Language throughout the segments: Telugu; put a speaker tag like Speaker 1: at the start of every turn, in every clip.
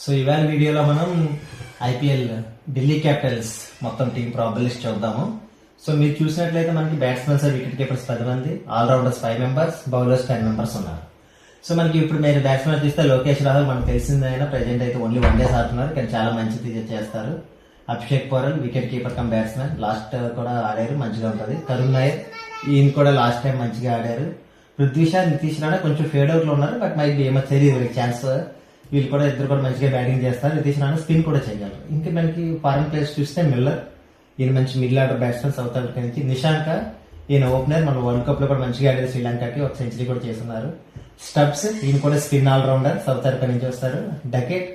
Speaker 1: సో ఇవాళ వీడియోలో మనం ఐపీఎల్ ఢిల్లీ క్యాపిటల్స్ మొత్తం టీం ప్రాబబుల్ లిస్ట్ చూద్దాము. సో మీరు చూసినట్లయితే మనకి బ్యాట్స్మెన్స్ వికెట్ కీపర్స్ 10 మంది, ఆల్రౌండర్స్ 5 మెంబర్స్, బౌలర్స్ 10 మెంబర్స్ ఉన్నారు. సో మనకి ఇప్పుడు మీరు బ్యాట్స్మెన్ చూస్తే లోకేష్ రాహుల్ మనకు తెలిసిందైనా ప్రెజెంట్ అయితే ఓన్లీ 1 డేస్ ఆడుతున్నారు, కానీ చాలా మంచిది చేస్తారు. Abhishek Porel wicket keeper come batsman, last కూడా ఆడారు, మంచిగా ఉంటుంది. కరుణ్ నాయర్ ఈయన కూడా లాస్ట్ టైం మంచిగా ఆడారు. పృథ్వీ షా, నితీష్ రాణా కొంచెం ఫేడ్ అవుట్ లో ఉన్నారు, బట్ మైట్ ఏమో తెలియదు ఛాన్స్. వీళ్ళు కూడా ఇద్దరు కూడా మంచిగా బ్యాటింగ్ చేస్తారు. నితీష్ రాణా స్పిన్ కూడా చేయగలరు. ఇంకా మనకి ఫారెన్ ప్లేయర్స్ చూస్తే మిల్లర్, ఈయన మంచి middle order batsmen south Africa నుంచి. నిశాంక ఈయన ఓపెనర్, మన వరల్డ్ కప్ లో కూడా మంచిగా ఆడారు, శ్రీలంకకి ఒక సెంచరీ కూడా చేస్తున్నారు. స్టబ్స్ ఈయన కూడా స్పిన్ ఆల్రౌండర్ సౌత్ ఆఫ్రికా నుంచి వస్తారు. డకెట్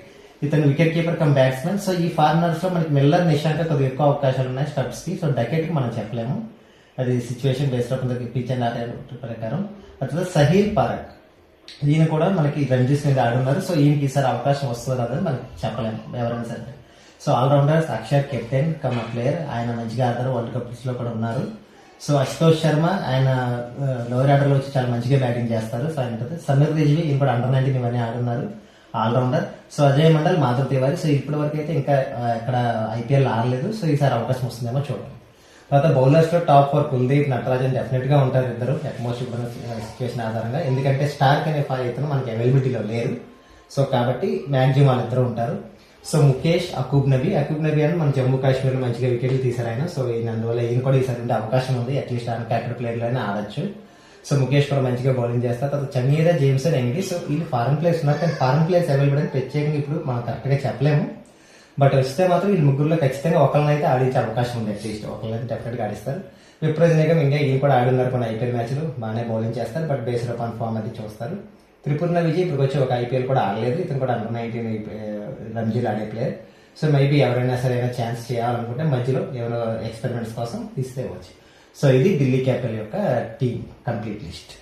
Speaker 1: ఇతను wicket keeper come batsmen. So ఈ ఫారినర్స్ లో మనకి మిల్లర్, నిశాంక కొద్దిగా ఎక్కువ అవకాశాలు ఉన్నాయి స్టబ్స్ కి. సో డకెట్ కి మనం చెప్పలేము, అది సిచ్యువేషన్ బేస్డ్ కొందరికి పిచ్ అండ్ ఆట ప్రకారం. అట్లా సహీల్ పారక్ ఈయన కూడా మనకి రంజీస్ మీద ఆడున్నారు. సో ఈయనకి ఈసారి అవకాశం వస్తుంది అదని మనకి చెప్పలేము ఎవరైనా సరే. So allrounders Axar captain cum player, ఆయన మంచిగా ఆడతారు, వరల్డ్ కప్ లో కూడా ఉన్నారు. సో అశుతోష్ శర్మ ఆయన లోయర్ ఆర్డర్ లో వచ్చి చాలా మంచిగా బ్యాటింగ్ చేస్తారు. సో ఆయన సమీర్ రిజ్వీ ఈయన కూడా అండర్ 19 ఇవన్నీ ఆడున్నారు, allrounder. So Ajay Mandal, Madhav Tiwari. So ఇప్పటి వరకు అయితే ఇంకా ఎక్కడ ఐపీఎల్ ఆడలేదు. సో ఈసారి అవకాశం వస్తుందేమో చూడండి. తర్వాత బౌలర్స్ లో టాప్ 4 కుల్దీప్, నటరాజన్ డెఫినెట్ గా ఉంటారు ఇద్దరు అట్మోస్ట్ ఇప్పుడు సిచ్యువేషన్ ఆధారంగా. ఎందుకంటే స్టార్క్ అనే ఇతను మనకి అవైలబిలిటీలో లేరు. సో కాబట్టి మాక్సిమం వాళ్ళిద్దరు ఉంటారు. సో ముఖేష్, అకూబ్ నబీ అని మన జమ్మూ కాశ్మీర్ లో మంచిగా వికెట్లు తీశారు ఆయన. సో ఈయన అందువల్ల ఈయన కూడా ఈసారి ఉండే అవకాశం ఉంది, అట్లీస్ట్ ఆయన క్యాపిటల్ ప్లేయర్ లోనే ఆడొచ్చు. సో ముఖేష్ కూడా మంచిగా బౌలింగ్ చేస్తారు. తర్వాత చమీరా, జేమ్సన్, ఎంగి. సో వీళ్ళు ఫారెన్ ప్లేయర్స్ ఉన్నారు, కానీ ఫారెన్ ప్లేయర్స్ అవైలబుల్ అని ప్రత్యేకంగా ఇప్పుడు మనం కరెక్ట్ గా చెప్పలేము. బట్ వస్తే మాత్రం వీళ్ళు ముగ్గురులో ఖచ్చితంగా ఒకరినైతే ఆడించే అవకాశం ఉంది, అట్లీస్ట్ ఒకరినైతే డెఫినెట్ గా ఆడిస్తారు. విప్రజ్ నిగమ్ ఇంకా ఈయన కూడా ఆడున్నారు కొన్ని ఐపీఎల్ మ్యాచ్లు, బాగానే బౌలింగ్ చేస్తారు, బట్ బేస్డ్ ఆన్ ఫార్మ్ అది చూస్తారు. త్రిపుర్ణ విజయ్ ఇప్పుడు వచ్చి ఒక ఐపీఎల్ కూడా ఆడలేదు, ఇతను కూడా అండర్ 19 రంజీలు ఆడే ప్లేయర్. సో మేబీ ఎవరైనా సరే ఛాన్స్ చేయాలనుకుంటే మధ్యలో ఎవరో ఎక్స్పెరిమెంట్స్ కోసం తీస్తే వచ్చు. సో ఇది ఢిల్లీ క్యాపిటల్ యొక్క టీమ్ కంప్లీట్ లిస్ట్.